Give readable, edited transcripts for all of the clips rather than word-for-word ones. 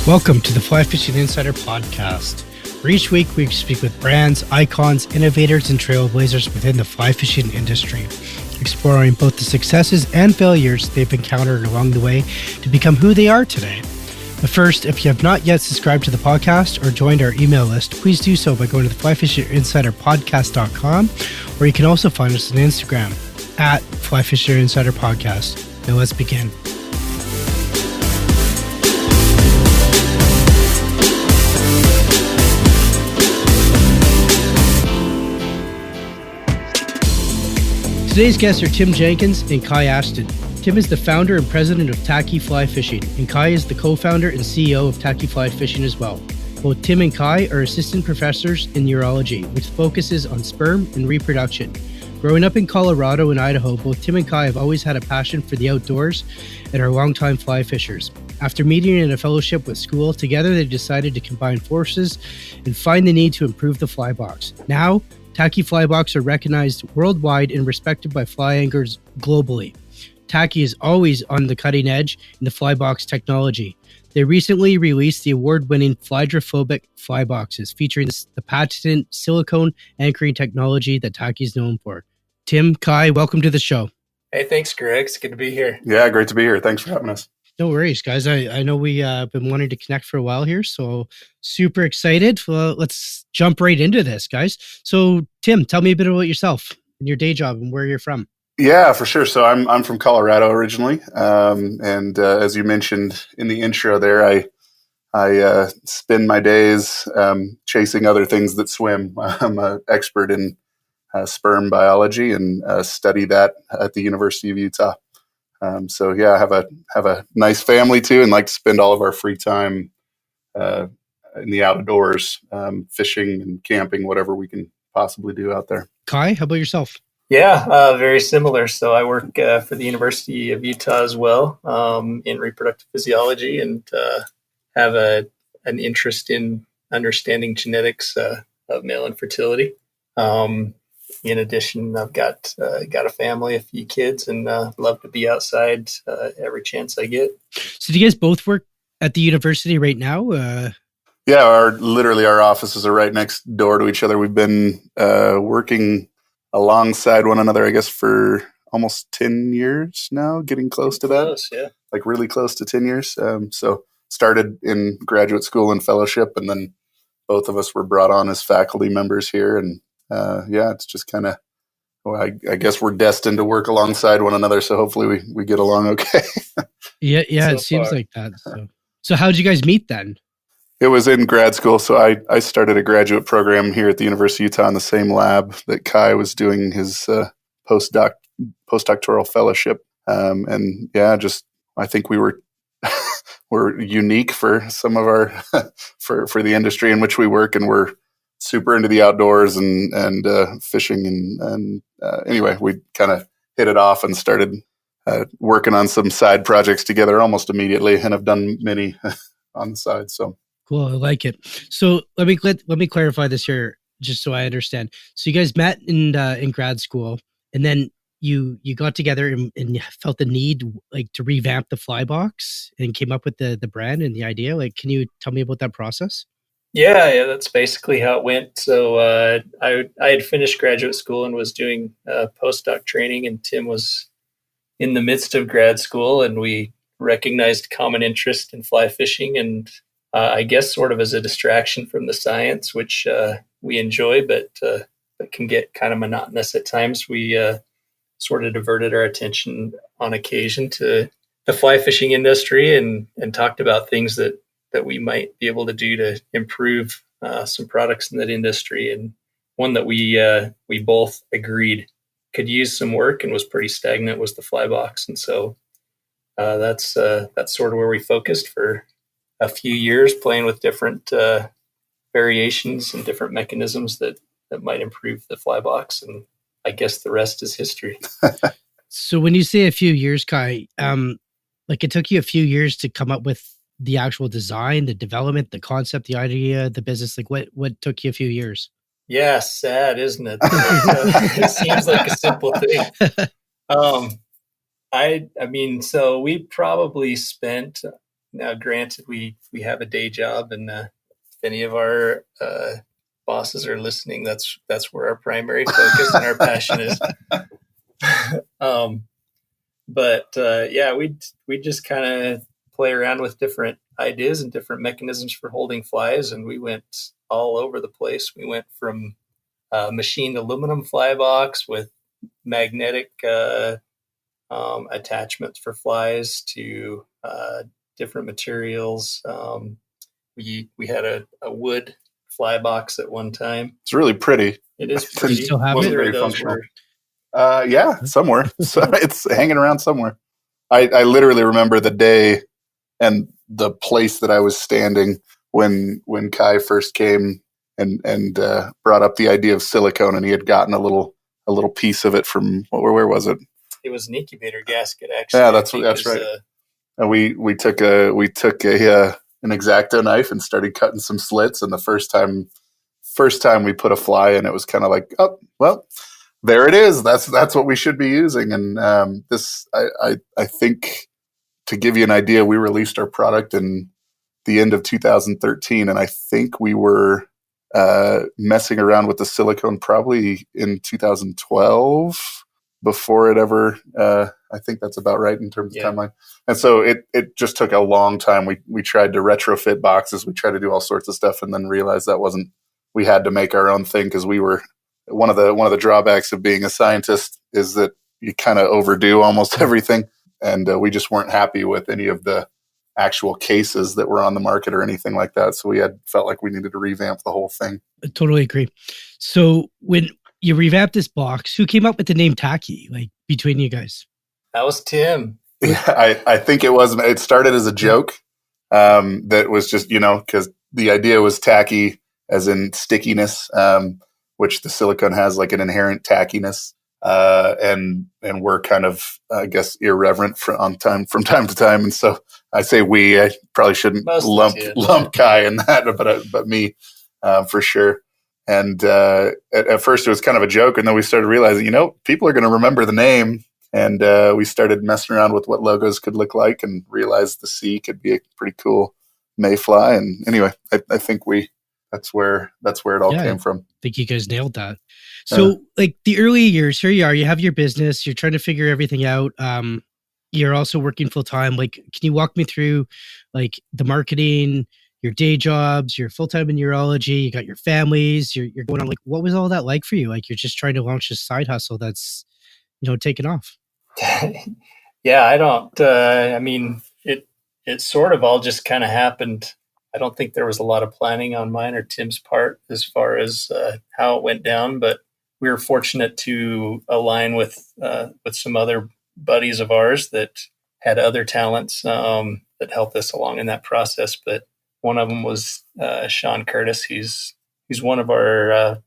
Welcome to the Fly Fishing Insider Podcast, where each week we speak with brands, icons, innovators, and trailblazers within the fly fishing industry, exploring both the successes and failures they've encountered along the way to become who they are today. But first, if you have not yet subscribed to the podcast or joined our email list, please do so by going to the flyfishinginsiderpodcast.com, or you can also find us on Instagram at Fly Fishing Insider Podcast. Now let's begin. Today's guests are Tim Jenkins and Kai Aston. Tim is the founder and president of Tacky Fly-Fishing, and Kai is the co-founder and CEO of Tacky Fly-Fishing as well. Both Tim and Kai are assistant professors in urology, which focuses on sperm and reproduction. Growing up in Colorado and Idaho, both Tim and Kai have always had a passion for the outdoors and are longtime fly fishers. After meeting in a fellowship with school, together they decided to combine forces and find the need to improve the fly box. Now, Tacky fly box are recognized worldwide and respected by fly anglers globally. Tacky is always on the cutting edge in the fly box technology. They recently released the award-winning flydrophobic fly boxes, featuring the patented silicone anchoring technology that Tacky is known for. Tim, Kai, welcome to the show. Hey, thanks, Greg. It's good to be here. Yeah, great to be here. Thanks for having us. No worries, guys. I know we been wanting to connect for a while here, so super excited. Let's jump right into this, guys. So, Tim, tell me a bit about yourself and your day job and where you're from. Yeah, for sure. So I'm from Colorado originally, and as you mentioned in the intro there, I spend my days chasing other things that swim. I'm an expert in sperm biology and study that at the University of Utah. So yeah, I have a nice family too, and like to spend all of our free time in the outdoors, fishing and camping, whatever we can possibly do out there. Kai, how about yourself? Yeah, very similar. So I work for the University of Utah as well in reproductive physiology, and have an interest in understanding genetics of male infertility. In addition, I've got a family, a few kids, and love to be outside every chance I get. So do you guys both work at the university right now? Yeah, our offices are right next door to each other. We've been working alongside one another, I guess, for almost 10 years now, getting close to that. Close, yeah. Like really close to 10 years. So started in graduate school and fellowship, and then both of us were brought on as faculty members here. And yeah, it's just kind of, I guess we're destined to work alongside one another. So hopefully we get along okay. Yeah, So it seems far. like that. So how did you guys meet then? It was in grad school. So I started a graduate program here at the University of Utah in the same lab that Kai was doing his postdoctoral fellowship. And yeah, just I think we were unique for some of our for the industry in which we work, and we're super into the outdoors and fishing and anyway, we kind of hit it off and started working on some side projects together almost immediately, and have done many on the side. So Cool, I like it. So let me clarify this here, just so I understand. So you guys met in grad school, and then you got together and you felt the need like to revamp the fly box and came up with the brand and the idea. Like, can you tell me about that process? Yeah, that's basically how it went. So I had finished graduate school and was doing postdoc training, and Tim was in the midst of grad school, and we recognized common interest in fly fishing, and I guess sort of as a distraction from the science, which we enjoy, but can get kind of monotonous at times. We sort of diverted our attention on occasion to the fly fishing industry and talked about things that we might be able to do to improve some products in that industry. And one that we both agreed could use some work and was pretty stagnant was the fly box. And so that's sort of where we focused for a few years, playing with different variations and different mechanisms that might improve the fly box. And I guess the rest is history. So when you say a few years, Kai, like it took you a few years to come up with the actual design, the development, the concept, the idea, the business. Like what took you a few years? Yeah, sad, isn't it? It seems like a simple thing. I mean, so we probably spent now granted, we have a day job, and if any of our bosses are listening, that's where our primary focus and our passion is. Yeah, we just kind of play around with different ideas and different mechanisms for holding flies, and we went all over the place. We went from machined aluminum fly box with magnetic attachments for flies to different materials. We had a wood fly box at one time. It's really pretty. It is Do pretty. you still have Wasn't it? very functional. Yeah, somewhere. So it's hanging around somewhere. I literally remember the day and the place that I was standing when Kai first came and brought up the idea of silicone, and he had gotten a little piece of it from where was it? It was an incubator gasket, actually. Yeah, that's right. And we took an X-Acto knife and started cutting some slits. And the first time we put a fly in, it was kind of like, oh well, there it is. That's what we should be using. And I think, to give you an idea, we released our product in the end of 2013, and I think we were messing around with the silicone probably in 2012 before it ever. I think that's about right in terms of timeline. And so it just took a long time. We tried to retrofit boxes. We tried to do all sorts of stuff, and then realized that wasn't. We had to make our own thing, because we were one of the drawbacks of being a scientist is that you kind of overdo almost everything, and we just weren't happy with any of the actual cases that were on the market or anything like that. So we felt like we needed to revamp the whole thing. I totally agree. So when you revamped this box, who came up with the name Tacky, like between you guys? That was Tim. Yeah, I think it started as a joke. That was just, because the idea was tacky as in stickiness, which the silicone has like an inherent tackiness. And we're kind of, I guess, irreverent from time to time. And so I say I probably shouldn't lump Kai in that, but me, for sure. And at first it was kind of a joke, and then we started realizing, people are going to remember the name, and we started messing around with what logos could look like, and realized the C could be a pretty cool mayfly. And anyway, I think that's where it all came from. I think you guys nailed that. So like the early years, here you are, you have your business, you're trying to figure everything out. You're also working full time. Like, can you walk me through like the marketing, your day jobs, you're full time in urology, you got your families, you're going on, like, what was all that like for you? Like, you're just trying to launch this side hustle that's, taking off. Yeah, I don't, I mean, it sort of all just kind of happened. I don't think there was a lot of planning on mine or Tim's part as far as how it went down, but we were fortunate to align with some other buddies of ours that had other talents that helped us along in that process. But one of them was Sean Curtis. He's one of our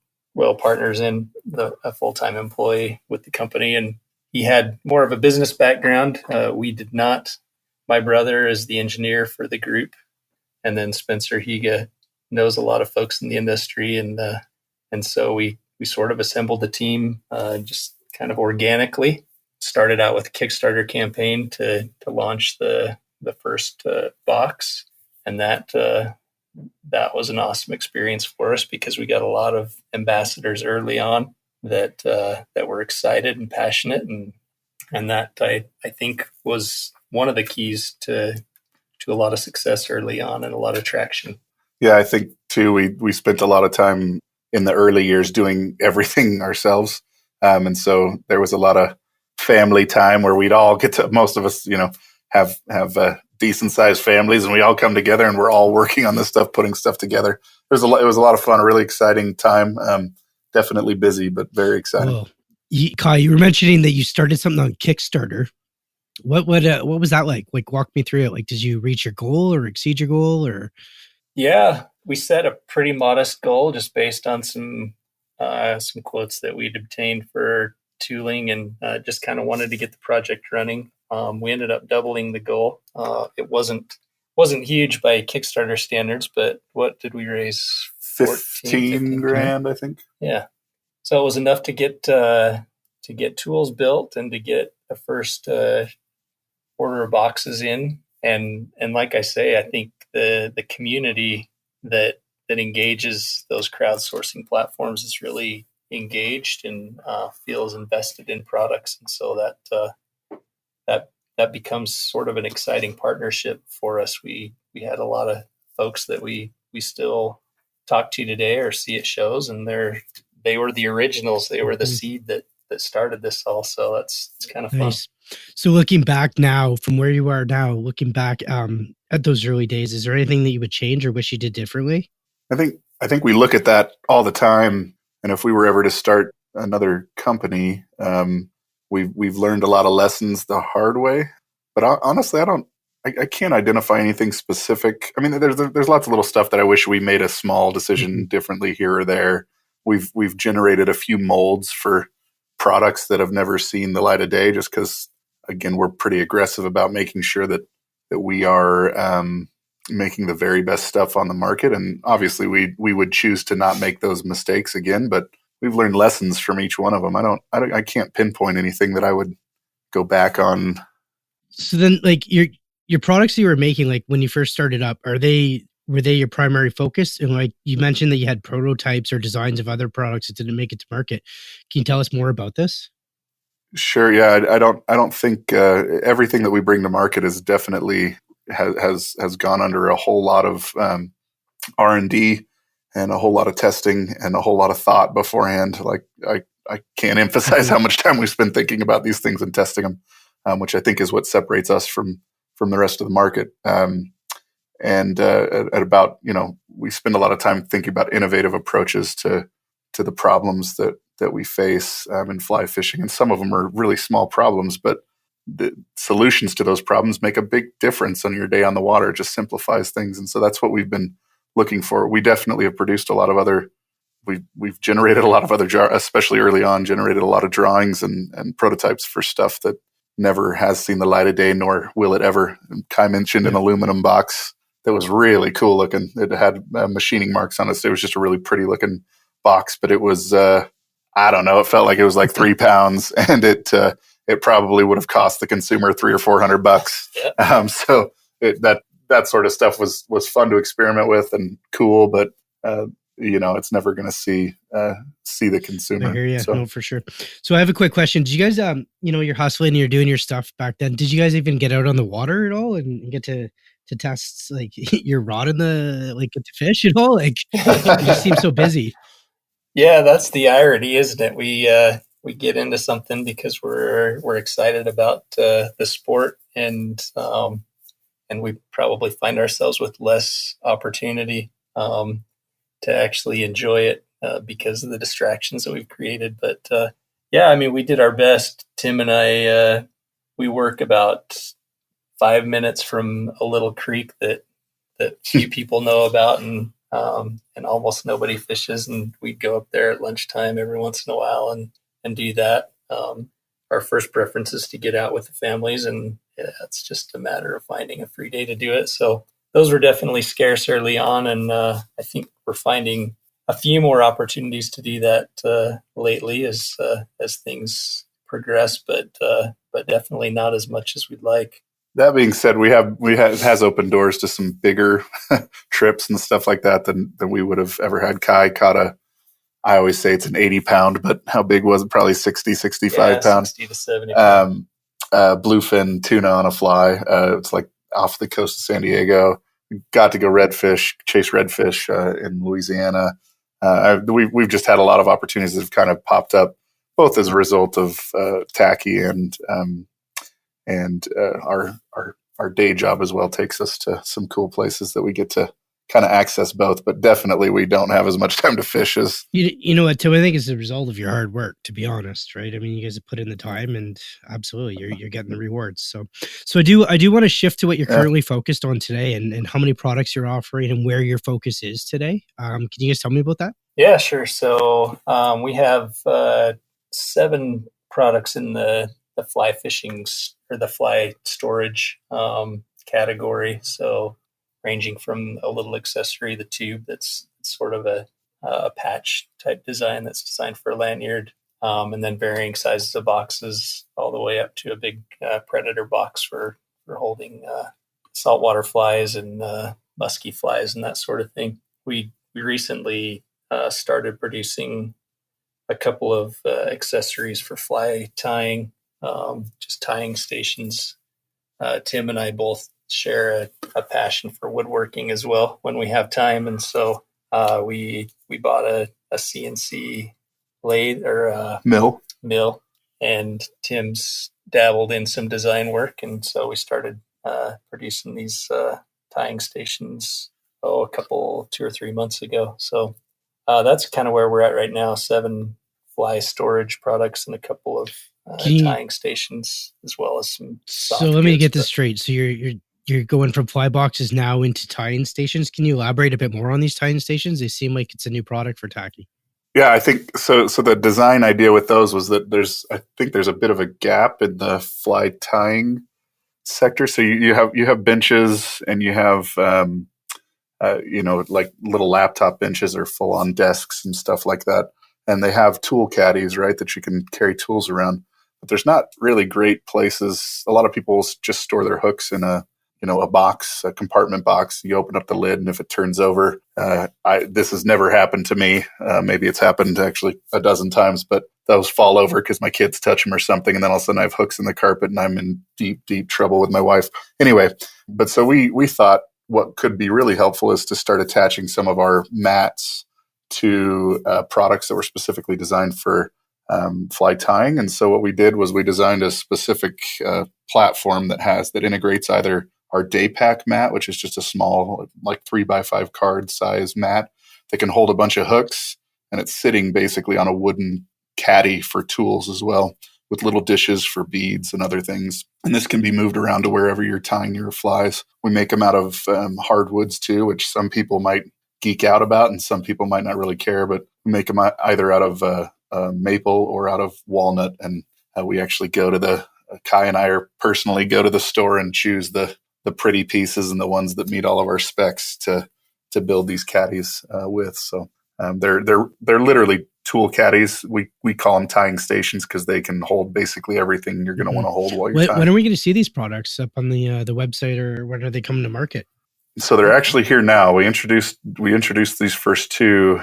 partners and a full-time employee with the company, and he had more of a business background. We did not. My brother is the engineer for the group, and then Spencer Higa knows a lot of folks in the industry, and so we sort of assembled a team just kind of organically. Started out with a Kickstarter campaign to launch the first box, and that was an awesome experience for us, because we got a lot of ambassadors early on that were excited and passionate, and that I think was one of the keys to a lot of success early on and a lot of traction. Yeah, I think too, we spent a lot of time in the early years doing everything ourselves. And so there was a lot of family time where we'd all get to, most of us, have decent sized families, and we all come together and we're all working on this stuff, putting stuff together. It was a lot of fun, a really exciting time. Definitely busy, but very exciting. Well, Kai, you were mentioning that you started something on Kickstarter. What was that like? Like, walk me through it. Like, did you reach your goal or exceed your goal, or? Yeah, we set a pretty modest goal just based on some quotes that we'd obtained for tooling, and just kind of wanted to get the project running. We ended up doubling the goal. It wasn't huge by Kickstarter standards, but what did we raise? 15 grand, I think. Yeah, so it was enough to get tools built and to get the first order of boxes in. And like I say, I think the community that engages those crowdsourcing platforms is really engaged and feels invested in products, and so that becomes sort of an exciting partnership for us. We had a lot of folks that we still talk to today or see at shows, and they were the originals. They were the seed that started this all. So it's kind of fun. So looking back now, from where you are now, looking back at those early days, is there anything that you would change or wish you did differently? I think we look at that all the time, and if we were ever to start another company, we've learned a lot of lessons the hard way. But honestly, I can't identify anything specific. I mean, there's lots of little stuff that I wish we made a small decision differently here or there. We've generated a few molds for products that have never seen the light of day, just because, again, we're pretty aggressive about making sure that we are making the very best stuff on the market. And obviously we would choose to not make those mistakes again, but we've learned lessons from each one of them. I can't pinpoint anything that I would go back on. So then, like, your products that you were making, like when you first started up, were they your primary focus? And like you mentioned that you had prototypes or designs of other products that didn't make it to market. Can you tell us more about this? Sure. Yeah. I don't think everything that we bring to market is definitely has gone under a whole lot of R&D and a whole lot of testing and a whole lot of thought beforehand. Like I can't emphasize how much time we spend thinking about these things and testing them, which I think is what separates us from the rest of the market. And at about, we spend a lot of time thinking about innovative approaches to the problems that we face in fly fishing. And some of them are really small problems, but the solutions to those problems make a big difference on your day on the water. It just simplifies things. And so that's what we've been looking for. We definitely have produced a lot of other, we've generated a lot of other, especially early on, generated a lot of drawings and prototypes for stuff that never has seen the light of day, nor will it ever. And Kai mentioned an aluminum box that was really cool looking. It had machining marks on it. It was just a really pretty looking box, but it was, I don't know, it felt like it was like 3 pounds, and it probably would have cost the consumer $300 or $400. Yeah. So that sort of stuff was fun to experiment with and cool, but it's never going to see the consumer. I hear you. So. No, for sure. So I have a quick question. Did you guys, you're hustling and you're doing your stuff back then. Did you guys even get out on the water at all and get to test like your rod in get to fish at all? Like, you just seem so busy. Yeah, that's the irony, isn't it? We get into something because we're excited about the sport, and we probably find ourselves with less opportunity to actually enjoy it because of the distractions that we've created. But we did our best. Tim and I, we work about 5 minutes from a little creek that few people know about, and almost nobody fishes. And we'd go up there at lunchtime every once in a while and do that. Our first preference is to get out with the families, and it's just a matter of finding a free day to do it. So those were definitely scarce early on, and I think we're finding a few more opportunities to do that lately as things progress, but definitely not as much as we'd like. That being said, it has opened doors to some bigger trips and stuff like that than we would have ever had. Kai caught I always say it's an 80-pound, but how big was it? Probably 60, 65 pounds. 60 to 70 pounds. Bluefin tuna on a fly. It's like off the coast of San Diego. Got to go chase redfish in Louisiana. We've just had a lot of opportunities that have kind of popped up, both as a result of Tacky and our day job as well takes us to some cool places that we get to kind of access both, but definitely we don't have as much time to fish as you know what, Tim, I think it's a result of your hard work, to be honest, right? I mean, you guys have put in the time, and absolutely you're getting the rewards. So I do want to shift to what you're currently focused on today, and how many products you're offering and where your focus is today. Can you guys tell me about that? Yeah, sure. So we have 7 products in the fly fishing or the fly storage category. So ranging from a little accessory, the tube that's sort of a patch type design that's designed for a lanyard, and then varying sizes of boxes all the way up to a big predator box for holding saltwater flies and musky flies and that sort of thing. We recently started producing a couple of accessories for fly tying, just tying stations. Tim and I both share a passion for woodworking as well when we have time, and so we bought a CNC lathe or mill, and Tim's dabbled in some design work, and so we started producing these tying stations 2 or 3 months ago. So that's kind of where we're at right now. 7 fly storage products and a couple of tying stations, as well as some soft So let me goods, get this straight. So you're going from fly boxes now into tying stations. Can you elaborate a bit more on these tying stations? They seem like it's a new product for Tacky. Yeah, I think so. So the design idea with those was that I think there's a bit of a gap in the fly tying sector. So you have benches, and you have like little laptop benches or full on desks and stuff like that. And they have tool caddies, right, that you can carry tools around. But there's not really great places. A lot of people just store their hooks in a box, a compartment box. You open up the lid, and if it turns over, this has never happened to me. Maybe it's happened actually a dozen times, but those fall over because my kids touch them or something, and then all of a sudden I have hooks in the carpet, and I'm in deep, deep trouble with my wife. Anyway, but so we thought what could be really helpful is to start attaching some of our mats to products that were specifically designed for fly tying. And so what we did was we designed a specific platform that integrates either our day pack mat, which is just a small, like 3x5 card size mat that can hold a bunch of hooks, and it's sitting basically on a wooden caddy for tools as well, with little dishes for beads and other things. And this can be moved around to wherever you're tying your flies. We make them out of hardwoods too, which some people might geek out about and some people might not really care, but we make them either out of maple or out of walnut. And we actually Kai and I personally go to the store and choose the pretty pieces and the ones that meet all of our specs to build these caddies with. So they're literally tool caddies. We call them tying stations because they can hold basically everything you're going to want to hold while you're tying. When are we going to see these products up on the website, or when are they coming to market? So they're actually here now. We introduced these first 2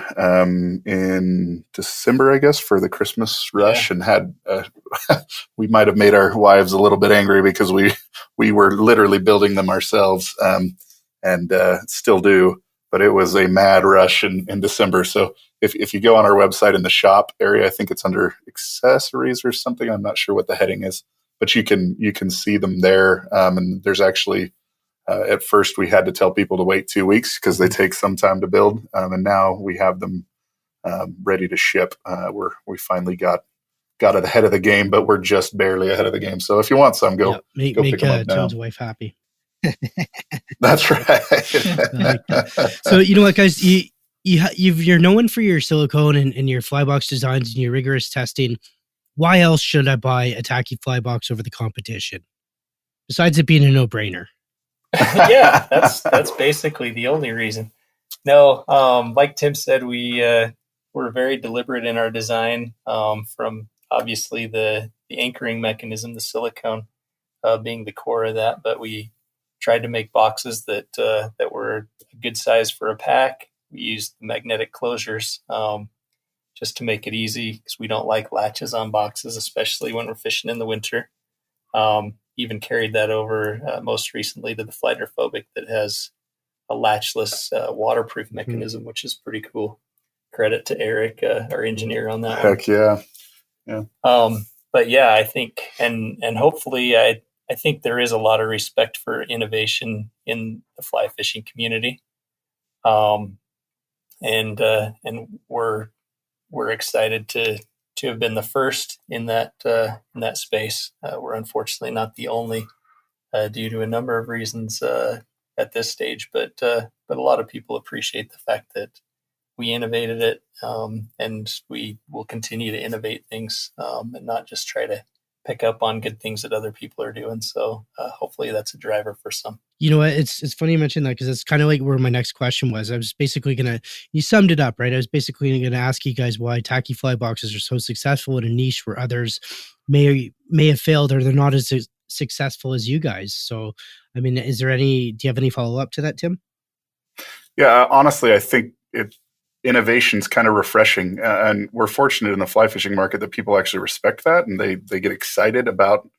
in December, I guess, for the Christmas rush, and had we might have made our wives a little bit angry because we were literally building them ourselves, and still do. But it was a mad rush in December. So if you go on our website in the shop area, I think it's under accessories or something. I'm not sure what the heading is, but you can see them there. And there's actually. At first, we had to tell people to wait 2 weeks because they take some time to build, and now we have them ready to ship. We finally got ahead of the game, but we're just barely ahead of the game. So if you want some, go pick them up now. Tim's wife happy. That's right. Like that. So you know what, guys, you're known for your silicone and your fly box designs and your rigorous testing. Why else should I buy a Tacky fly box over the competition, besides it being a no-brainer? Yeah, that's basically the only reason. No, like Tim said, we're very deliberate in our design, from obviously the anchoring mechanism, the silicone being the core of that, but we tried to make boxes that were a good size for a pack. We used magnetic closures just to make it easy, because we don't like latches on boxes, especially when we're fishing in the winter. Even carried that over most recently to the flydrophobic that has a latchless waterproof mechanism, which is pretty cool. Credit to Eric, our engineer, on that. Heck yeah. But yeah, I think, and hopefully, I think there is a lot of respect for innovation in the fly fishing community, and we're excited to have been the first in that space. We're unfortunately not the only, due to a number of reasons at this stage, but a lot of people appreciate the fact that we innovated it, and we will continue to innovate things, and not just try to pick up on good things that other people are doing. So hopefully that's a driver for some. You know what? It's funny you mentioned that, because it's kind of like where my next question was. I was basically you summed it up, right? I was basically going to ask you guys why Tacky fly boxes are so successful in a niche where others may have failed, or they're not as successful as you guys. So, I mean, do you have any follow up to that, Tim? Yeah, honestly, I think innovation's kind of refreshing, and we're fortunate in the fly fishing market that people actually respect that, and they get excited about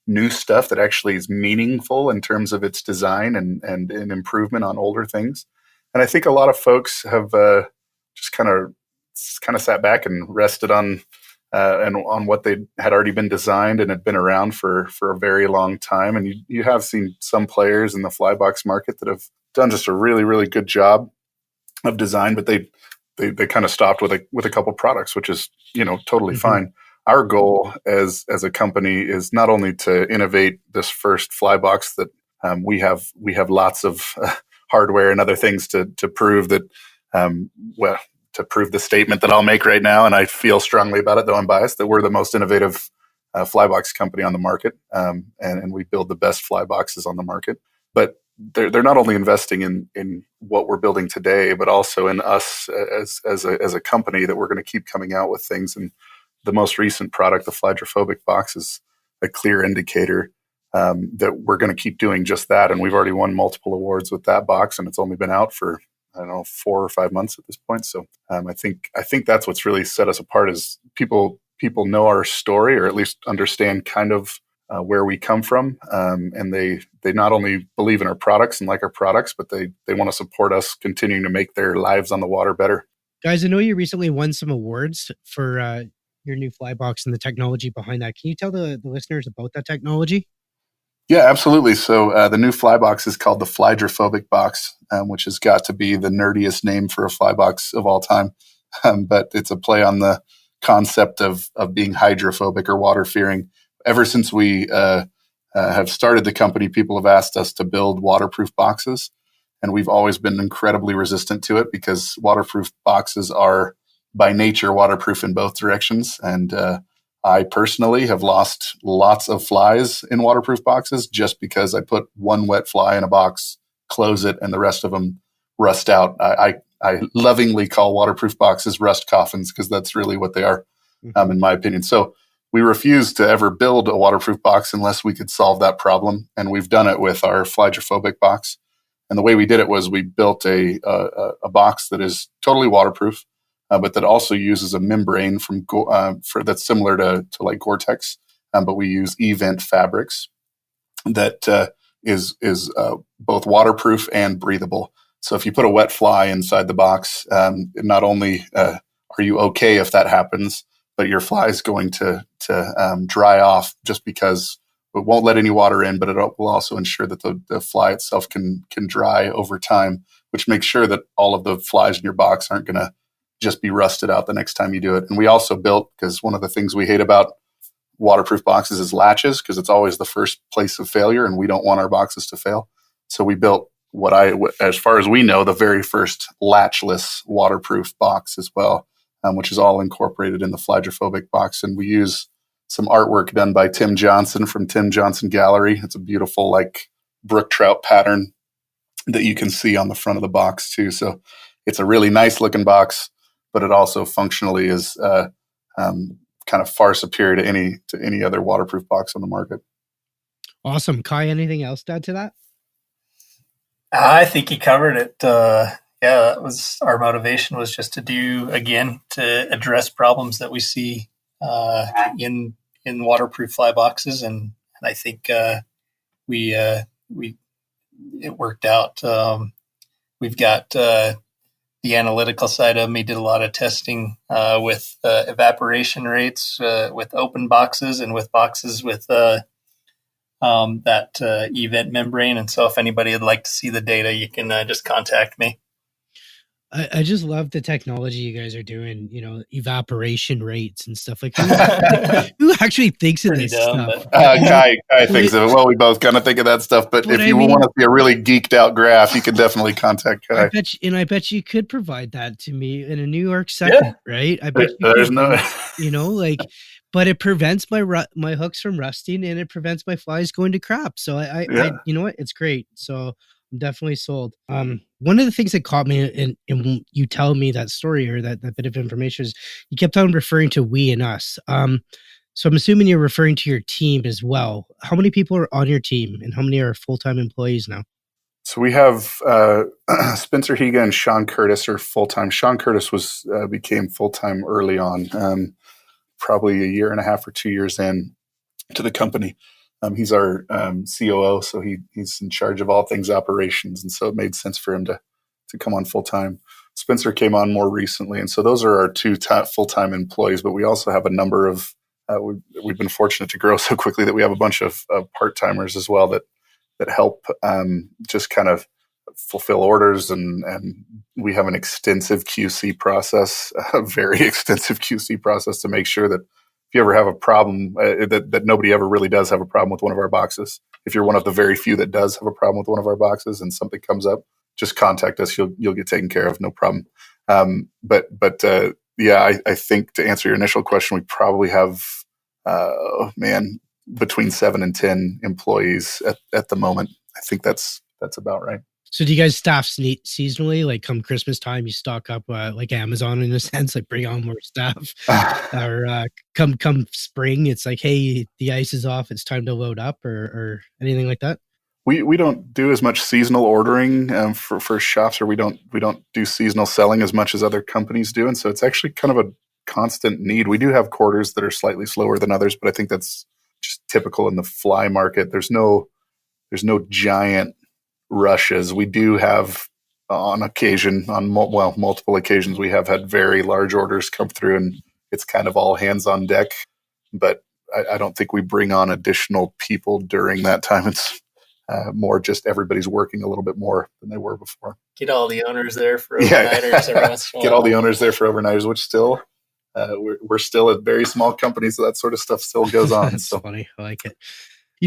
new stuff that actually is meaningful in terms of its design and an improvement on older things. And I think a lot of folks have just kind of sat back and rested on and on what they had already been designed and had been around for a very long time. And you have seen some players in the fly box market that have done just a really, really good job of design, but they kind of stopped with a couple products, which is, totally fine. Our goal as a company is not only to innovate this first fly box that we have lots of hardware and other things to prove that to prove the statement that I'll make right now, and I feel strongly about it, though I'm biased, that we're the most innovative fly box company on the market, and we build the best fly boxes on the market. But they're not only investing in what we're building today, but also in us as a company, that we're going to keep coming out with things. And the most recent product, the flydrophobic box, is a clear indicator that we're going to keep doing just that. And we've already won multiple awards with that box, and it's only been out for, I don't know, 4 or 5 months at this point. So I think that's what's really set us apart, is people know our story, or at least understand kind of where we come from, and they not only believe in our products and like our products, but they want to support us continuing to make their lives on the water better. Guys, I know you recently won some awards for your new fly box and the technology behind that. Can you tell the listeners about that technology? Yeah, absolutely. So the new fly box is called the flydrophobic box, which has got to be the nerdiest name for a fly box of all time. But it's a play on the concept of being hydrophobic or water fearing. Ever since we have started the company, people have asked us to build waterproof boxes, and we've always been incredibly resistant to it, because waterproof boxes are by nature waterproof in both directions. And I personally have lost lots of flies in waterproof boxes just because I put one wet fly in a box, close it, and the rest of them rust out. I lovingly call waterproof boxes rust coffins, because that's really what they are, in my opinion. So we refused to ever build a waterproof box unless we could solve that problem. And we've done it with our flydrophobic box. And the way we did it was we built a box that is totally waterproof, but that also uses a membrane that's similar to like Gore-Tex, but we use event fabrics that is both waterproof and breathable. So if you put a wet fly inside the box, not only are you okay if that happens, but your fly is going to dry off, just because it won't let any water in, but it will also ensure that the fly itself can dry over time, which makes sure that all of the flies in your box aren't going to just be rusted out the next time you do it. And we also built, because one of the things we hate about waterproof boxes is latches, because it's always the first place of failure, and we don't want our boxes to fail. So we built as far as we know, the very first latchless waterproof box as well, which is all incorporated in the flydrophobic box. And we use some artwork done by Tim Johnson from Tim Johnson Gallery. It's a beautiful, like, brook trout pattern that you can see on the front of the box too. So it's a really nice looking box, but it also functionally is kind of far superior to any other waterproof box on the market. Awesome. Kai, anything else to add to that? I think he covered it. That was our motivation, was just to address problems that we see in waterproof fly boxes, and I think it worked out. We've got the analytical side of me. Did a lot of testing with evaporation rates with open boxes and with boxes with that event membrane. And so if anybody would like to see the data, you can just contact me. I just love the technology you guys are doing, evaporation rates and stuff like who actually thinks of this stuff? Kai thinks of it. Well, we both kind of think of that stuff, but if you want to see a really geeked out graph, you can definitely contact Kai. I bet you could provide that to me in a New York second, right? I bet there's no, but it prevents my hooks from rusting, and it prevents my flies going to crap. So I you know what? It's great. So I'm definitely sold. One of the things that caught me in you telling me that story, or that bit of information, is you kept on referring to we and us. So I'm assuming you're referring to your team as well. How many people are on your team and how many are full-time employees now? So we have Spencer Higa and Sean Curtis are full-time. Sean Curtis became full-time early on, probably a year and a half or 2 years in to the company. He's our COO, so he's in charge of all things operations, and so it made sense for him to come on full-time. Spencer came on more recently, and so those are our two full-time employees, but we also have a number of we've been fortunate to grow so quickly that we have a bunch of part-timers as well that help just kind of fulfill orders, and we have an extensive QC process, a very extensive QC process to make sure that if you ever have a problem, that nobody ever really does have a problem with one of our boxes. If you're one of the very few that does have a problem with one of our boxes and something comes up, just contact us. You'll get taken care of, no problem. Yeah, I think to answer your initial question, we probably have, between 7 and 10 employees at the moment. I think that's about right. So do you guys staff seasonally? Like come Christmas time, you stock up like Amazon in a sense, like bring on more staff, or come spring, it's like, hey, the ice is off, it's time to load up, or anything like that. We don't do as much seasonal ordering for shops, or we don't do seasonal selling as much as other companies do, and so it's actually kind of a constant need. We do have quarters that are slightly slower than others, but I think that's just typical in the fly market. There's no giant rushes. We do have on occasion, multiple occasions, we have had very large orders come through, and it's kind of all hands on deck. But I don't think we bring on additional people during that time. It's more just everybody's working a little bit more than they were before. Get all the owners there for overnighters every once in a while. Get all the owners there for overnighters, which still we're still a very small company, so that sort of stuff still goes on. That's so funny. I like it.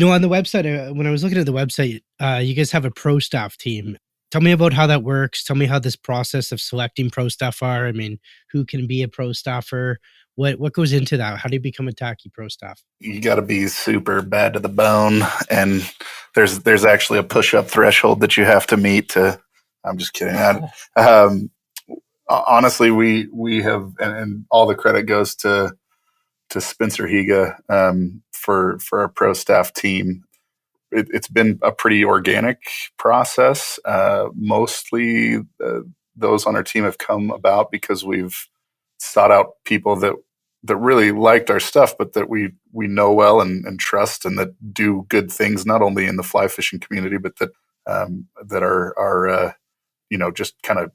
On the website, when I was looking at the website, you guys have a pro staff team. Tell me about how that works. Tell me how this process of selecting pro staff are. I mean, who can be a pro staffer? What goes into that? How do you become a Tacky pro staff? You got to be super bad to the bone, and there's actually a push-up threshold that you have to meet to. I'm just kidding. Honestly, we have, and all the credit goes to Spencer Higa for our pro staff team. It's been a pretty organic process. Mostly those on our team have come about because we've sought out people that really liked our stuff, but that we know well and trust, and that do good things not only in the fly fishing community, but that are just kind of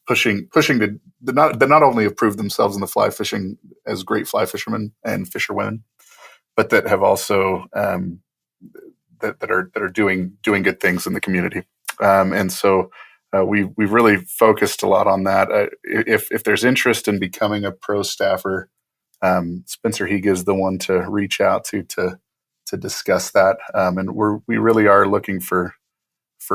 pushing to not only have proved themselves in the fly fishing as great fly fishermen and fisherwomen, but that have also that are doing good things in the community. And so we've really focused a lot on that. If there's interest in becoming a pro staffer, Spencer Higa is the one to reach out to discuss that. And we really are looking for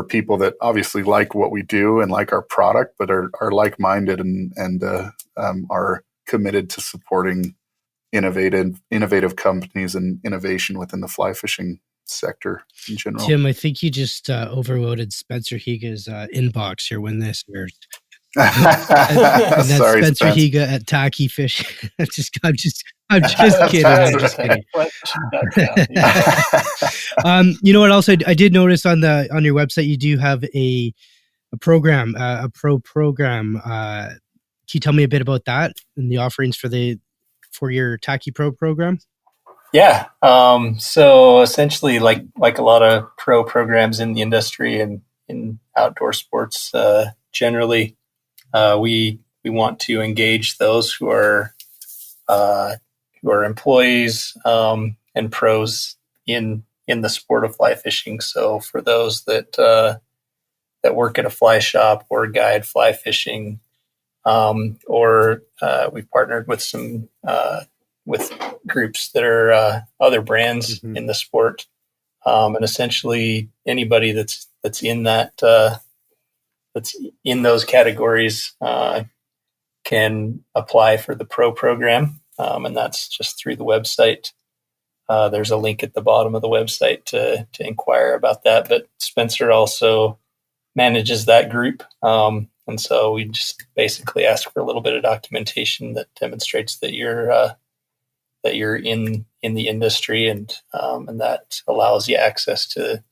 people that obviously like what we do and like our product, but are like-minded and are committed to supporting innovative companies and innovation within the fly fishing sector in general. Tim, I think you just overloaded Spencer Higa's inbox here when this airs. And that's Sorry, Spencer Higa at Tacky Fishing. I'm just kidding. I'm just kidding. You know what else I did notice on your website, you do have a program, a pro program. Can you tell me a bit about that and the offerings for your Tacky Pro program? Yeah. So essentially, like a lot of pro programs in the industry and in outdoor sports generally, we want to engage those who are employees and pros in the sport of fly fishing. So for those that work at a fly shop or guide fly fishing, or we've partnered with some with groups that are other brands in the sport, and essentially anybody that's in that that's in those categories can apply for the pro program, and that's just through the website. There's a link at the bottom of the website to inquire about that. But Spencer also manages that group, and so we just basically ask for a little bit of documentation that demonstrates that you're that you're in the industry, and that allows you access to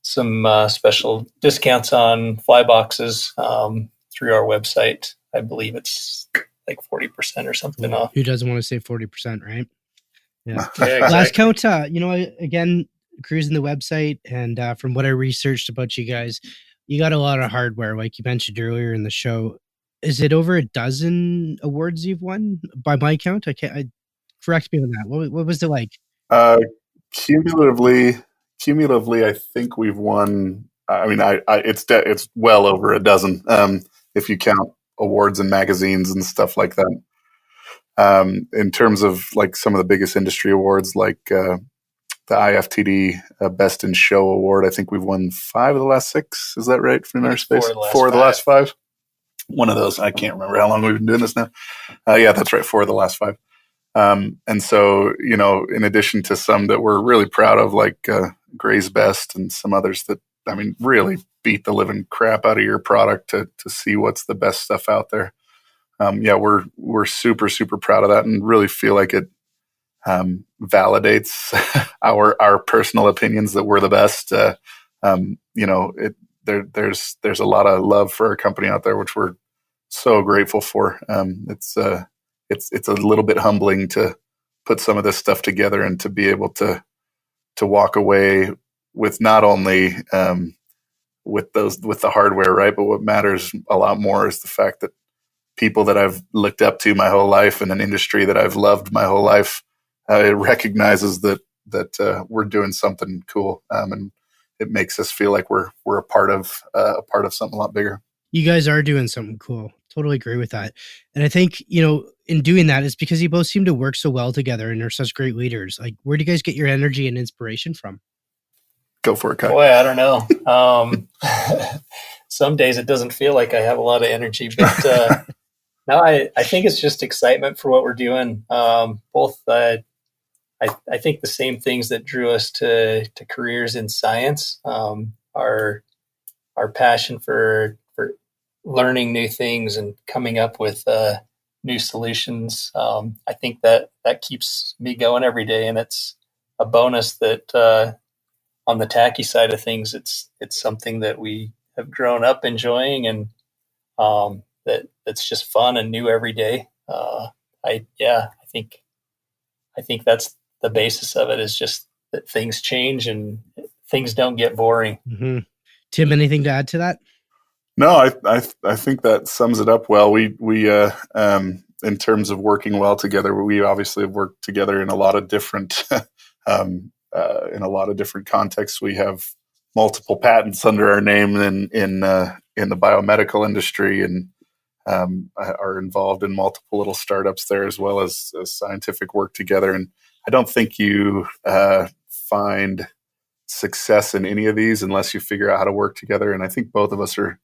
some special discounts on fly boxes through our website. I believe it's like 40% or something off. Who doesn't want to save 40%, right? Yeah. Yeah, Last exactly. count, again, cruising the website, and from what I researched about you guys, you got a lot of hardware, like you mentioned earlier in the show. Is it over a dozen awards you've won by my count? Correct me on that. What was it like? Cumulatively, I think we've won. I mean, it's well over a dozen if you count awards and magazines and stuff like that. In terms of like some of the biggest industry awards, like the IFTD Best in Show Award, I think we've won 5 of the last 6. Is that right? From our space, 4 of the last 5. One of those, I can't remember how long we've been doing this now. Yeah, that's right, 4 of the last 5. And so, in addition to some that we're really proud of, like Gray's Best and some others that, I mean, really beat the living crap out of your product to see what's the best stuff out there. Yeah, we're super, super proud of that, and really feel like it validates our personal opinions that we're the best. There's a lot of love for our company out there, which we're so grateful for. It's a little bit humbling to put some of this stuff together and to be able to walk away with not only with the hardware, right, but what matters a lot more is the fact that people that I've looked up to my whole life and an industry that I've loved my whole life, it recognizes that we're doing something cool, and it makes us feel like we're a part of something a lot bigger. You guys are doing something cool. Totally agree with that. And I think, in doing that, it's because you both seem to work so well together and are such great leaders. Like, where do you guys get your energy and inspiration from? Go for it, Kai. Boy, I don't know. Some days it doesn't feel like I have a lot of energy, but no, I think it's just excitement for what we're doing. Both, I think the same things that drew us to careers in science, our passion for learning new things and coming up with new solutions. I think that keeps me going every day, and it's a bonus that on the tacky side of things, it's something that we have grown up enjoying, and that's just fun and new every day. I think that's the basis of it, is just that things change and things don't get boring. Mm-hmm. Tim, anything to add to that? No, I think that sums it up well. We in terms of working well together, we obviously have worked together in a lot of different in a lot of different contexts. We have multiple patents under our name in the biomedical industry, and are involved in multiple little startups there, as well as scientific work together. And I don't think you find success in any of these unless you figure out how to work together. And I think both of us are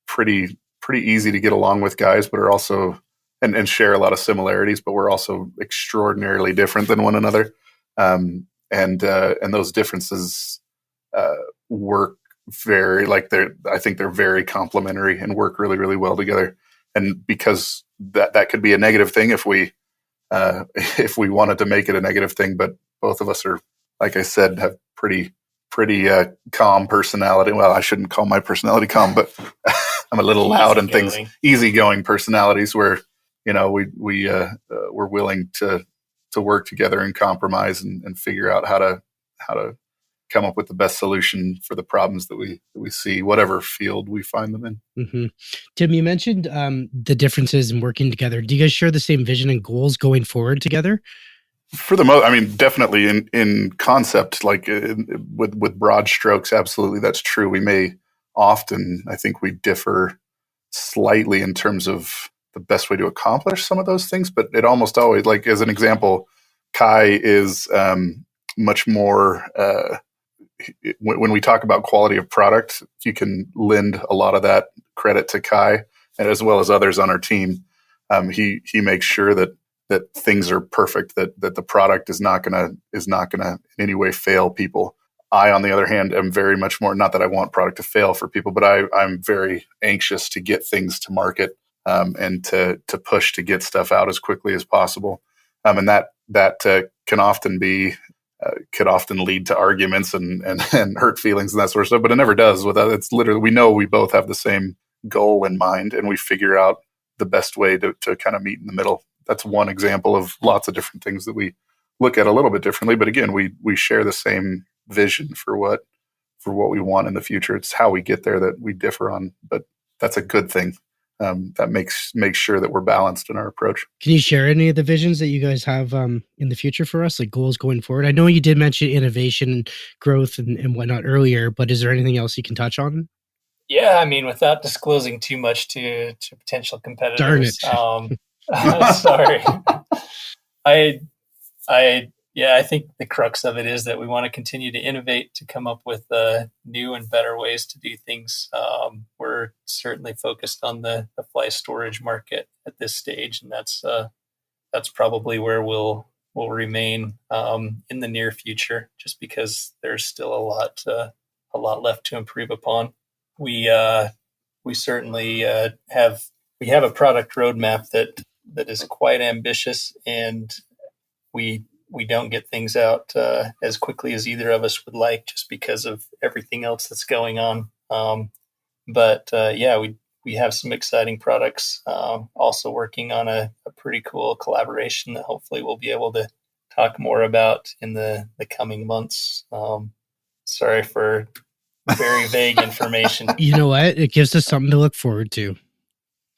pretty easy to get along with guys, but are also and share a lot of similarities, but we're also extraordinarily different than one another. And those differences work I think they're very complementary and work really, really well together. And because that could be a negative thing if we wanted to make it a negative thing, but both of us are, like I said, have pretty calm personality. Well, I shouldn't call my personality calm, but I'm a little loud and things, easygoing personalities where, we're willing to work together and compromise and figure out how to come up with the best solution for the problems that we see, whatever field we find them in. Mm-hmm. Tim, you mentioned the differences in working together. Do you guys share the same vision and goals going forward together? For the most, I mean, definitely in concept, like with broad strokes, absolutely, that's true. We may often, I think we differ slightly in terms of the best way to accomplish some of those things, but it almost always, like as an example, Kai is much more, when we talk about quality of product, you can lend a lot of that credit to Kai, and as well as others on our team. He makes sure that things are perfect, that the product is not gonna in any way fail people. I, on the other hand, am very much more, not that I want product to fail for people, but I'm very anxious to get things to market, and to push to get stuff out as quickly as possible. And that can often could often lead to arguments and hurt feelings and that sort of stuff, but it never does. With that, it's literally, we know we both have the same goal in mind, and we figure out the best way to kind of meet in the middle. That's one example of lots of different things that we look at a little bit differently. But again, we share the same vision for what we want in the future. It's how we get there that we differ on, but that's a good thing. That makes sure that we're balanced in our approach. Can you share any of the visions that you guys have in the future for us, like goals going forward? I know you did mention innovation, growth, and whatnot earlier, but is there anything else you can touch on? Yeah, I mean, without disclosing too much to potential competitors. Darn it. Sorry. I think the crux of it is that we want to continue to innovate, to come up with new and better ways to do things. We're certainly focused on the fly storage market at this stage, and that's probably where we'll remain in the near future, just because there's still a lot left to improve upon. We certainly have a product roadmap that is quite ambitious, and we don't get things out as quickly as either of us would like, just because of everything else that's going on. But we have some exciting products. Also working on a pretty cool collaboration that hopefully we'll be able to talk more about in the coming months. Sorry for very vague information. You know what? It gives us something to look forward to.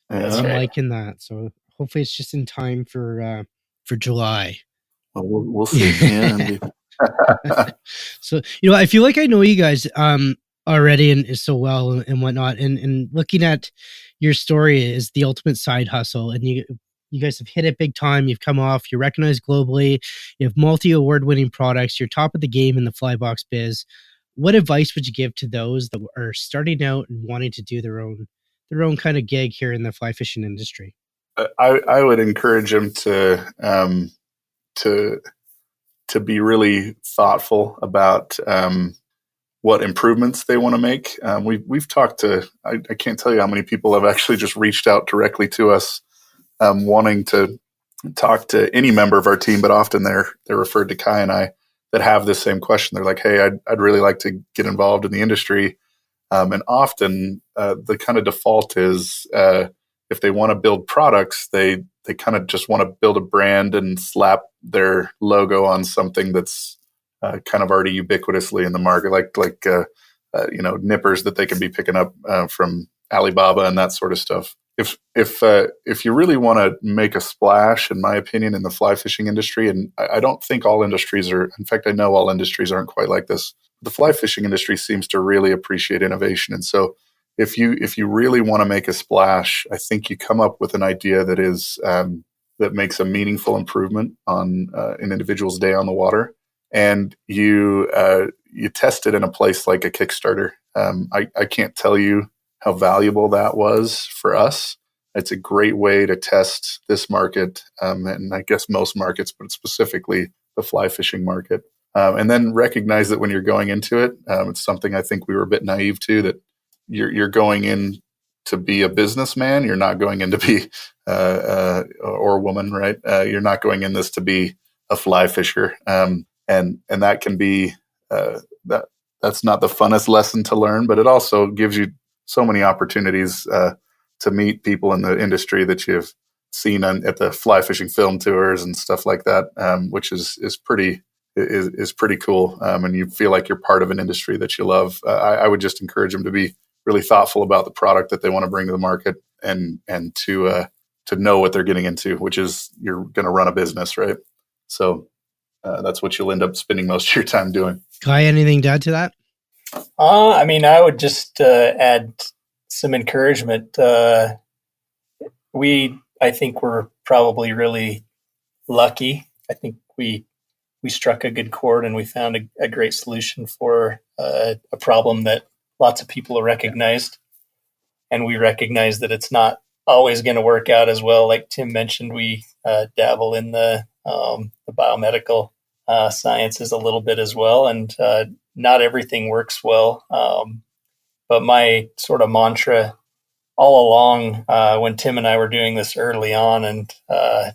That's I'm right. liking that. So hopefully it's just in time for July. Well, we'll see. Yeah. So, I feel like I know you guys already and so well and whatnot. And looking at your story is the ultimate side hustle. And you guys have hit it big time. You've come off, you're recognized globally. You have multi-award winning products. You're top of the game in the fly box biz. What advice would you give to those that are starting out and wanting to do their own kind of gig here in the fly fishing industry? I would encourage them to be really thoughtful about what improvements they want to make. We've talked to, I can't tell you how many people have actually just reached out directly to us, wanting to talk to any member of our team, but often they're referred to Kai and I that have this same question. They're like, hey, I'd really like to get involved in the industry. And often the kind of default is if they want to build products, they kind of just want to build a brand and slap their logo on something that's kind of already ubiquitously in the market, like nippers that they can be picking up from Alibaba and that sort of stuff. If you really want to make a splash, in my opinion, in the fly fishing industry, and I don't think all industries are, in fact, I know all industries aren't quite like this. The fly fishing industry seems to really appreciate innovation. And so if you really want to make a splash, I think you come up with an idea that is that makes a meaningful improvement on an individual's day on the water, and you test it in a place like a Kickstarter. I can't tell you how valuable that was for us. It's a great way to test this market, and I guess most markets, but specifically the fly fishing market. And then recognize that when you're going into it, it's something I think we were a bit naive to, that you're going in to be a businessman. You're not going in to be or woman, right? You're not going in this to be a fly fisher, and that can be that's not the funnest lesson to learn, but it also gives you so many opportunities to meet people in the industry that you've seen at the fly fishing film tours and stuff like that, which is pretty cool. And you feel like you're part of an industry that you love. I would just encourage them to be really thoughtful about the product that they want to bring to the market, and to know what they're getting into, which is you're going to run a business, right? So that's what you'll end up spending most of your time doing. Kai, anything to add to that? I mean, I would just add some encouragement. I think we're probably really lucky. I think we struck a good chord, and we found a great solution for a problem that lots of people have recognized. And we recognize that it's not always going to work out as well. Like Tim mentioned, we dabble in the biomedical sciences a little bit as well. And not everything works well. But my sort of mantra all along, when Tim and I were doing this early on and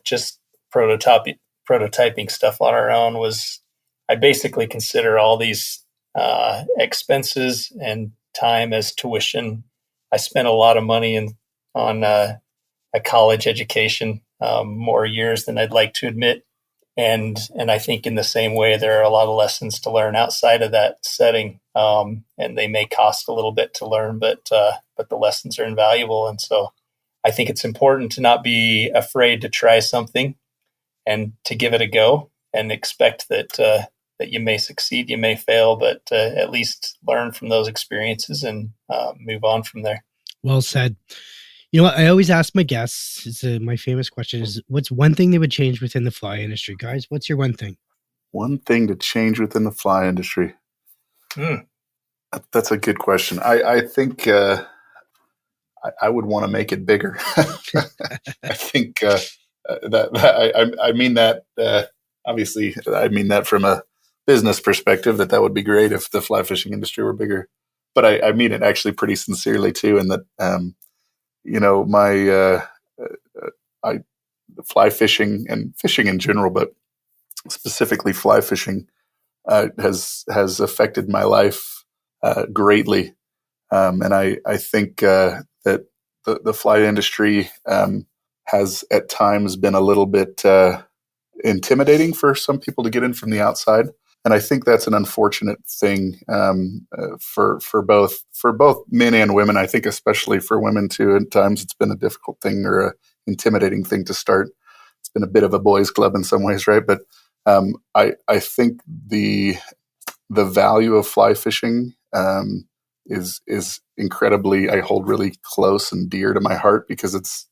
just prototyping prototyping stuff on our own was I basically consider all these expenses and time as tuition. I spent a lot of money on a college education, more years than I'd like to admit. And I think in the same way, there are a lot of lessons to learn outside of that setting, and they may cost a little bit to learn, but the lessons are invaluable. And so I think it's important to not be afraid to try something and to give it a go and expect that you may succeed, you may fail, but at least learn from those experiences and move on from there. Well said. You know what? I always ask my guests, my famous question is, what's one thing they would change within the fly industry? Guys, what's your one thing? One thing to change within the fly industry. That's a good question. I think I would want to make it bigger. I think I mean that obviously. I mean that from a business perspective, that would be great if the fly fishing industry were bigger. But I mean it actually pretty sincerely too, and that I fly fishing and fishing in general, but specifically fly fishing has affected my life greatly, and I think that the fly industry has at times been a little bit intimidating for some people to get in from the outside, and I think that's an unfortunate thing for both men and women. I think especially for women too. At times, it's been a difficult thing or a intimidating thing to start. It's been a bit of a boys' club in some ways, right? But I think the value of fly fishing is incredibly, I hold really close and dear to my heart, because it's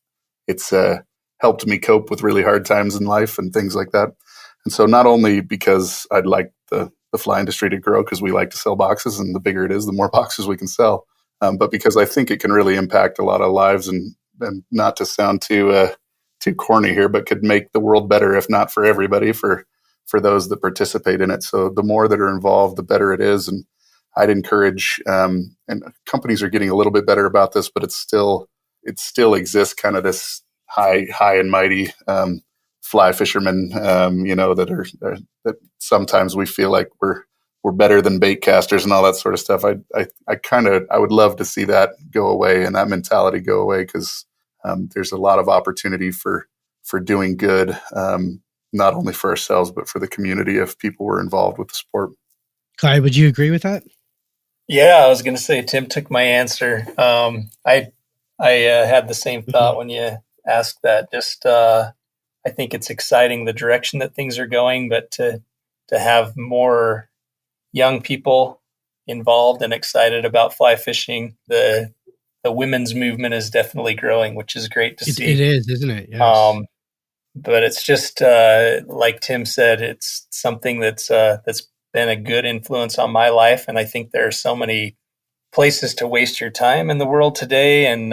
helped me cope with really hard times in life and things like that. And so not only because I'd like the fly industry to grow, because we like to sell boxes, and the bigger it is, the more boxes we can sell, but because I think it can really impact a lot of lives, and not to sound too corny here, but could make the world better, if not for everybody, for those that participate in it. So the more that are involved, the better it is. And I'd encourage, and companies are getting a little bit better about this, but it still exists, kind of this high and mighty fly fishermen, that sometimes we feel like we're better than bait casters and all that sort of stuff. I would love to see that go away, and that mentality go away, because there's a lot of opportunity for doing good, not only for ourselves, but for the community if people were involved with the sport. Kai, would you agree with that? Yeah, I was going to say, Tim took my answer. I had the same thought when you asked that. Just I think it's exciting the direction that things are going, but to have more young people involved and excited about fly fishing, the women's movement is definitely growing, which is great to see. It is, isn't it? Yes. But it's just like Tim said, it's something that's been a good influence on my life, and I think there are so many places to waste your time in the world today, and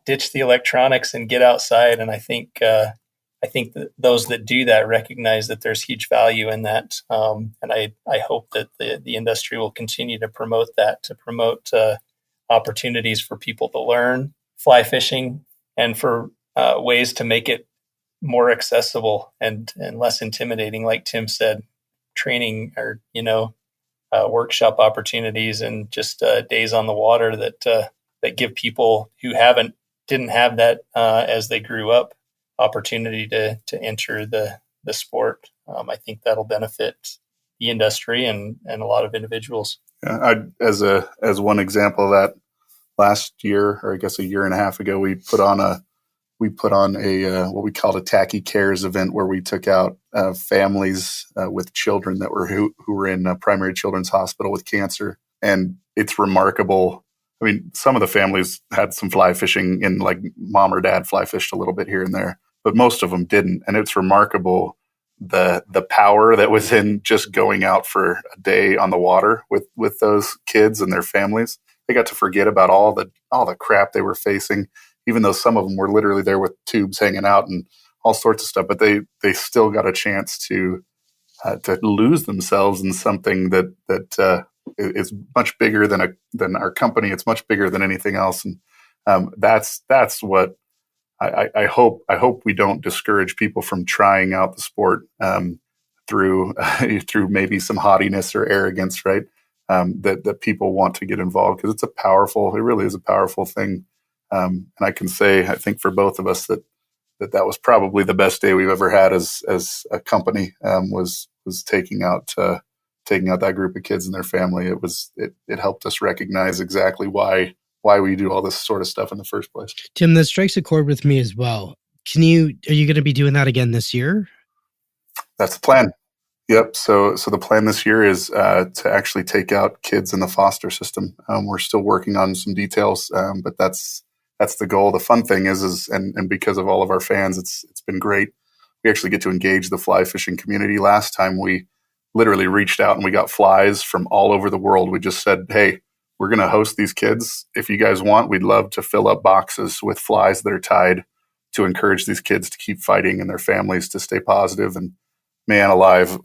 ditch the electronics and get outside. And I think that those that do that recognize that there's huge value in that, and I hope that the industry will continue to promote that, to promote opportunities for people to learn fly fishing, and for ways to make it more accessible and less intimidating, like Tim said, training or workshop opportunities, and just days on the water that give people who didn't have that as they grew up, opportunity to enter the sport. I think that'll benefit the industry and a lot of individuals. Yeah, as one example of that, last year, or I guess a year and a half ago, we put on a what we called a Tacky Cares event, where we took out families with children that were who were in a primary children's hospital with cancer. And it's remarkable. I mean, some of the families had some fly fishing, in like mom or dad fly fished a little bit here and there, but most of them didn't. And it's remarkable the power that was in just going out for a day on the water with those kids and their families. They got to forget about all the crap they were facing, even though some of them were literally there with tubes hanging out and all sorts of stuff. But they still got a chance to lose themselves in something that is much bigger than our company. It's much bigger than anything else, and that's what I hope we don't discourage people from trying out the sport through through maybe some haughtiness or arrogance, right? That people want to get involved, because it really is a powerful thing. And I can say, I think for both of us that was probably the best day we've ever had as a company, was taking out that group of kids and their family. It helped us recognize exactly why we do all this sort of stuff in the first place. Tim, that strikes a chord with me as well. Are you going to be doing that again this year? That's the plan. Yep. So the plan this year is to actually take out kids in the foster system. We're still working on some details, but that's the goal. The fun thing is and because of all of our fans, it's been great. We actually get to engage the fly fishing community. Last time we literally reached out and we got flies from all over the world. We just said, hey, we're going to host these kids. If you guys want, we'd love to fill up boxes with flies that are tied to encourage these kids to keep fighting and their families to stay positive. And man alive,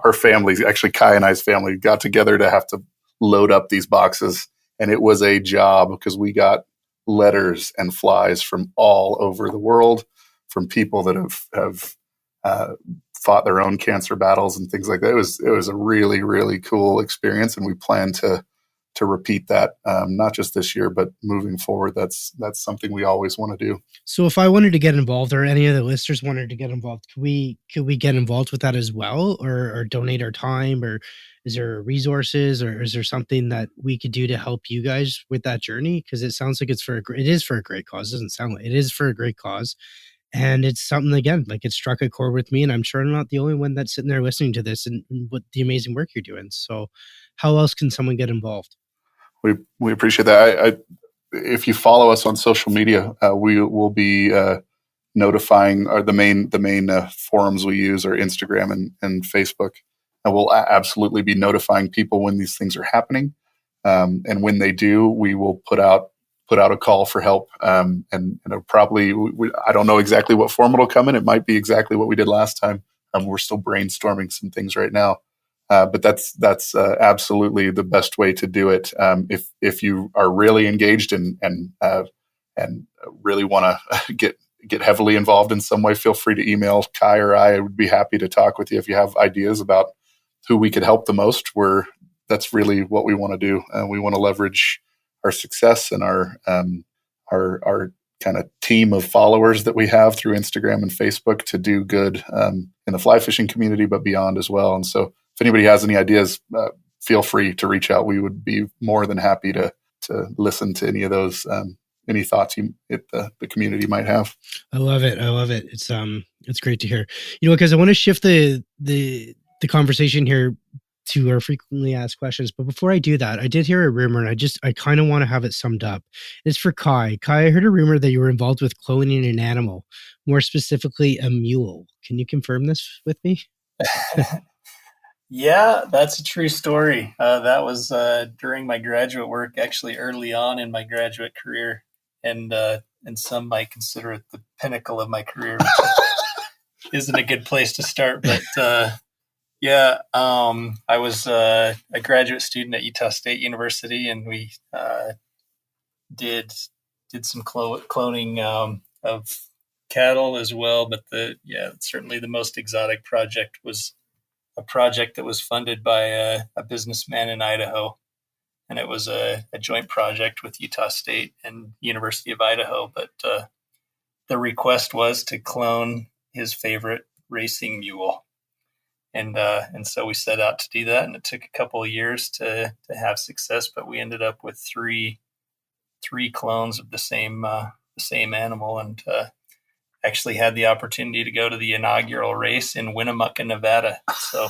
our families, actually Kai and I's family, got together to have to load up these boxes. And it was a job, because we got letters and flies from all over the world, from people that have fought their own cancer battles and things like that. It was a really, really cool experience. And we plan to repeat that, not just this year, but moving forward. That's something we always want to do. So if I wanted to get involved, or any of the listeners wanted to get involved, could we get involved with that as well, or donate our time, or is there resources, or is there something that we could do to help you guys with that journey? Because it sounds like it is for a great cause. It doesn't sound like it is for a great cause. And it's something, again, like it struck a chord with me, and I'm sure I'm not the only one that's sitting there listening to this and what the amazing work you're doing. So how else can someone get involved? We appreciate that. If you follow us on social media, we will be notifying, or the main forums we use are Instagram and Facebook. And we'll absolutely be notifying people when these things are happening. And when they do, we will put out a call for help. And probably, I don't know exactly what form it'll come in. It might be exactly what we did last time. We're still brainstorming some things right now. But that's absolutely the best way to do it. If you are really engaged and really want to get heavily involved in some way, feel free to email Kai or I. I would be happy to talk with you if you have ideas about who we could help the most. That's really what we want to do. We want to leverage our success and our kind of team of followers that we have through Instagram and Facebook to do good in the fly fishing community, but beyond as well. And so, if anybody has any ideas, feel free to reach out. We would be more than happy to listen to any of those, any thoughts the community might have. I love it. It's great to hear. Because I want to shift the conversation here to our frequently asked questions. But before I do that, I did hear a rumor, and I kind of want to have it summed up. It's for Kai. Kai, I heard a rumor that you were involved with cloning an animal, more specifically a mule. Can you confirm this with me? Yeah, that's a true story. That was during my graduate work, actually early on in my graduate career, and some might consider it the pinnacle of my career, which isn't a good place to start. But I was a graduate student at Utah State University, and we did some cloning of cattle as well. But certainly the most exotic project was a project that was funded by a businessman in Idaho. And it was a joint project with Utah State and University of Idaho. But the request was to clone his favorite racing mule. And so we set out to do that. And it took a couple of years to have success, but we ended up with three clones of the same animal, and actually had the opportunity to go to the inaugural race in Winnemucca, Nevada. So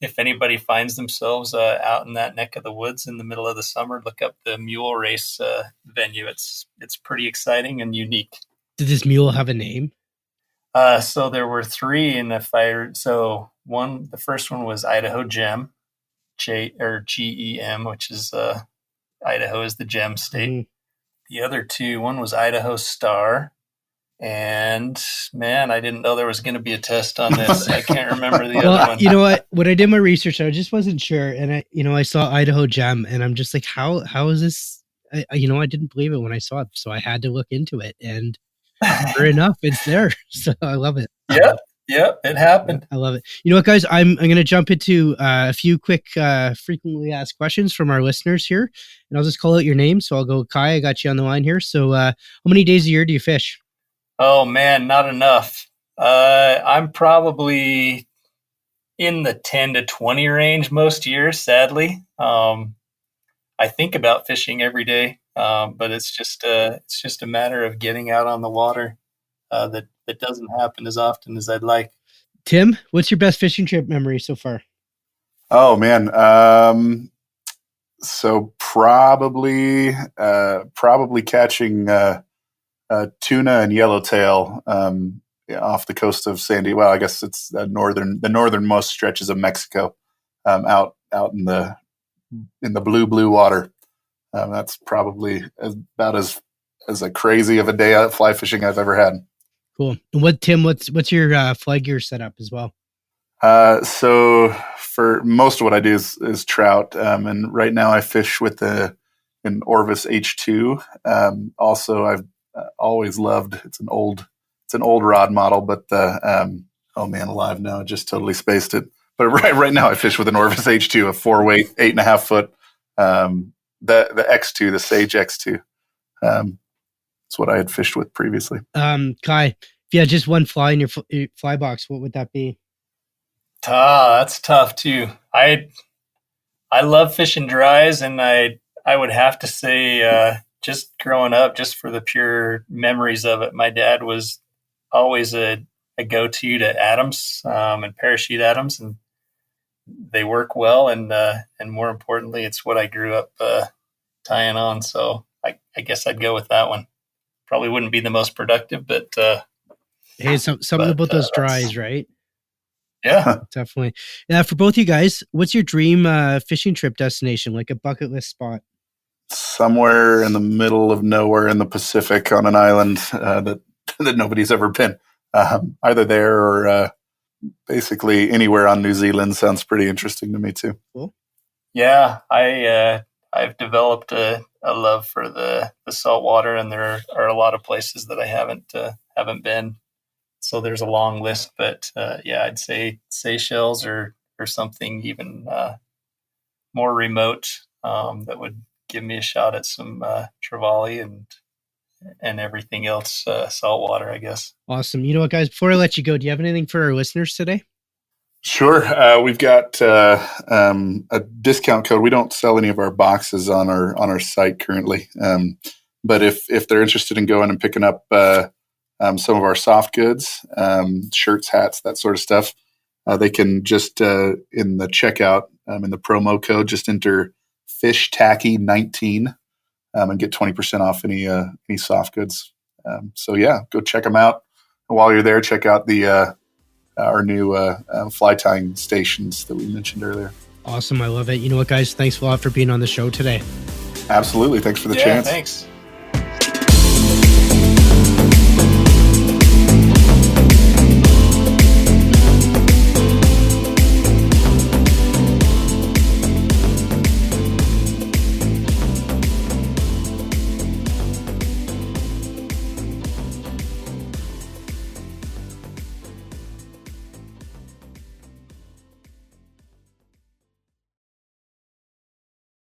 if anybody finds themselves out in that neck of the woods in the middle of the summer, look up the mule race venue. It's pretty exciting and unique. Did this mule have a name? So there were three in the fire. So the first one was Idaho Gem, GEM, which is Idaho is the gem state. Mm-hmm. The other two, one was Idaho Star. And man, I didn't know there was going to be a test on this. I can't remember the other one. You know what? When I did my research, I just wasn't sure. And I saw Idaho Gem, and I'm just like, how is this? I didn't believe it when I saw it, so I had to look into it, and sure enough, it's there. So I love it. Yep, it happened. I love it. You know what, guys? I'm going to jump into a few quick frequently asked questions from our listeners here, and I'll just call out your name. So I'll go, Kai, I got you on the line here. So how many days a year do you fish? Oh man, not enough. I'm probably in the 10 to 20 range most years, sadly. I think about fishing every day, but it's just a matter of getting out on the water. That doesn't happen as often as I'd like. Tim, what's your best fishing trip memory so far? Oh man, so probably catching tuna and yellowtail off the coast of Sandy. Well, I guess it's the northernmost stretches of Mexico, out in the blue water. That's probably about as a crazy of a day out fly fishing I've ever had. Cool. And Tim, what's your fly gear setup as well? So for most of what I do is trout, and right now I fish with an Orvis H2. Also, I've always loved. It's an old rod model, but oh man, alive now! I just totally spaced it. But right now I fish with an Orvis H2, a 4-weight, 8.5 foot. The X2, the Sage X2. That's what I had fished with previously. Kai, if you had just one fly in your fly box, what would that be? That's tough too. I love fishing dries, and I would have to say, just growing up, just for the pure memories of it, my dad was always a go-to to Adams, and parachute Adams, and they work well, and more importantly, it's what I grew up tying on. So I guess I'd go with that one. Probably wouldn't be the most productive, but hey, something about those dries, right? Yeah, definitely. Yeah, for both you guys, what's your dream fishing trip destination, like a bucket list spot? Somewhere in the middle of nowhere in the Pacific on an island that nobody's ever been. Either there or basically anywhere on New Zealand sounds pretty interesting to me too. Cool. Yeah, I've developed a love for the salt water, and there are a lot of places that I haven't been. So there's a long list, but yeah, I'd say Seychelles or something even more remote that would give me a shot at some trevally and everything else salt water, I guess. Awesome. You know what, guys? Before I let you go, do you have anything for our listeners today? Sure. We've got a discount code. We don't sell any of our boxes on our site currently, but if they're interested in going and picking up some of our soft goods, shirts, hats, that sort of stuff, they can just in the checkout, in the promo code, just enter FishTacky19 and get 20% off any soft goods. So yeah, go check them out. And while you're there, check out our new fly tying stations that we mentioned earlier. Awesome. I love it. You know what, guys? Thanks a lot for being on the show today. Absolutely. Thanks for the chance. Thanks.